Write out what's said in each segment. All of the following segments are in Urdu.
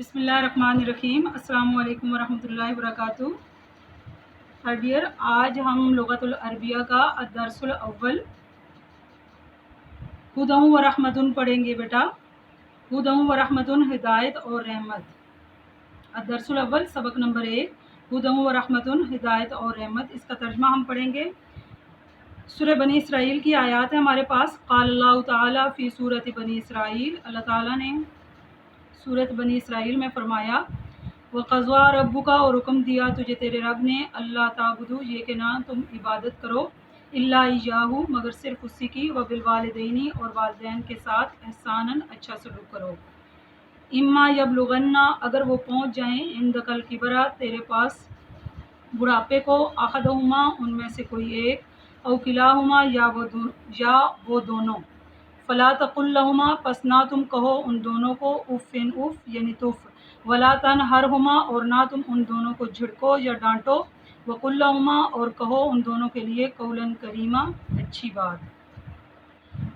بسم اللہ الرحمن الرحیم۔ السلام علیکم ورحمۃ اللہ وبرکاتہ۔ تھرڈ ایئر، آج ہم لغت العربیہ کا الدرس الاول ہدی و رحمتن پڑھیں گے بیٹا۔ ہدی و رحمتن، ہدایت اور رحمت۔ الدرس الاول، سبق نمبر 1، ہدی و رحمتن، ہدایت اور رحمت۔ اس کا ترجمہ ہم پڑھیں گے۔ سورہ بنی اسرائیل کی آیات ہے ہمارے پاس۔ قال اللہ تعالیٰ فی سورۃ بنی اسرائیل، اللہ تعالیٰ نے سورۃ بنی اسرائیل میں فرمایا، وَقَضَىٰ رَبُّكَ، اور حکم دیا تجھے تیرے رب نے، اللہ تعبدوا، یہ کہ نہ تم عبادت کرو، الا ایاہ، مگر صرف اسی کی، وبالوالدین، اور والدین کے ساتھ، احساناً، اچھا سلوک کرو۔ اما یبلغن، اگر وہ پہنچ جائیں، عندک الکبر، تیرے پاس بڑھاپے کو، احدہما، ان میں سے کوئی ایک، او کلاہما، یا وہ دونوں، فلا تقل لہما، پس نہ تم کہو ان دونوں کو، اف، یعنی تف، ولا تنہرہما، اور نہ تم ان دونوں کو جھڑکو یا ڈانٹو، وقل لہما، اور کہو ان دونوں کے لیے، قولا کریما، اچھی بات۔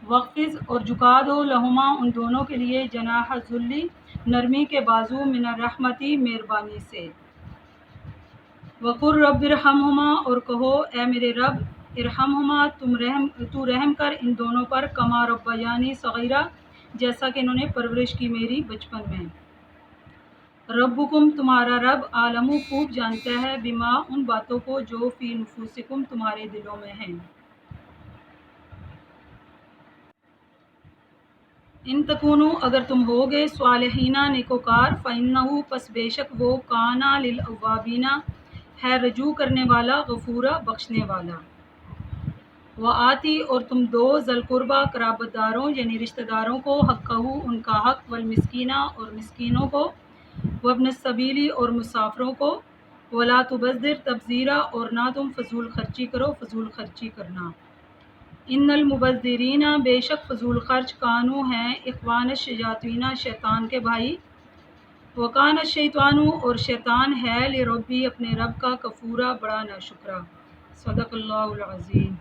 واخفض، اور جھکا دو، لہما، ان دونوں کے لیے، جناح الذل، نرمی کے بازو، من الرحمتی، مہربانی سے۔ وقل رب ارحمہما، اور کہو اے میرے رب، ارحمہما، تو رحم کر ان دونوں پر، کما ربیانی صغیرہ، جیسا کہ انہوں نے پرورش کی میری بچپن میں۔ ربکم، تمہارا رب، عالم، خوب جانتا ہے، بما، ان باتوں کو، جو فی نفوسکم، تمہارے دلوں میں ہیں۔ ان تکونوا، اگر تم ہوگے، صالحین، نیکوکار، فإنہ، پس بے شک وہ، کانا للأوابین، ہے رجوع کرنے والا، غفورا، بخشنے والا۔ وآتی، اور تم دو، ذی القربیٰ، قرابت داروں یعنی رشتہ داروں کو، حقہ، ان کا حق، والمسکین، اور مسکینوں کو، وابن السبیل، اور مسافروں کو، ولا تبذر تبذیرا، اور نہ تم فضول خرچی کرو، فضول خرچی کرنا۔ ان المبذرین، بے شک فضول خرچ، کانو، ہیں، اخوان الشیاطین، شیطان کے بھائی، وکان الشیطان، اور شیطان ہے، لربی، اپنے رب کا، کفورا، بڑا ناشکرا۔ صدق اللہ العظیم۔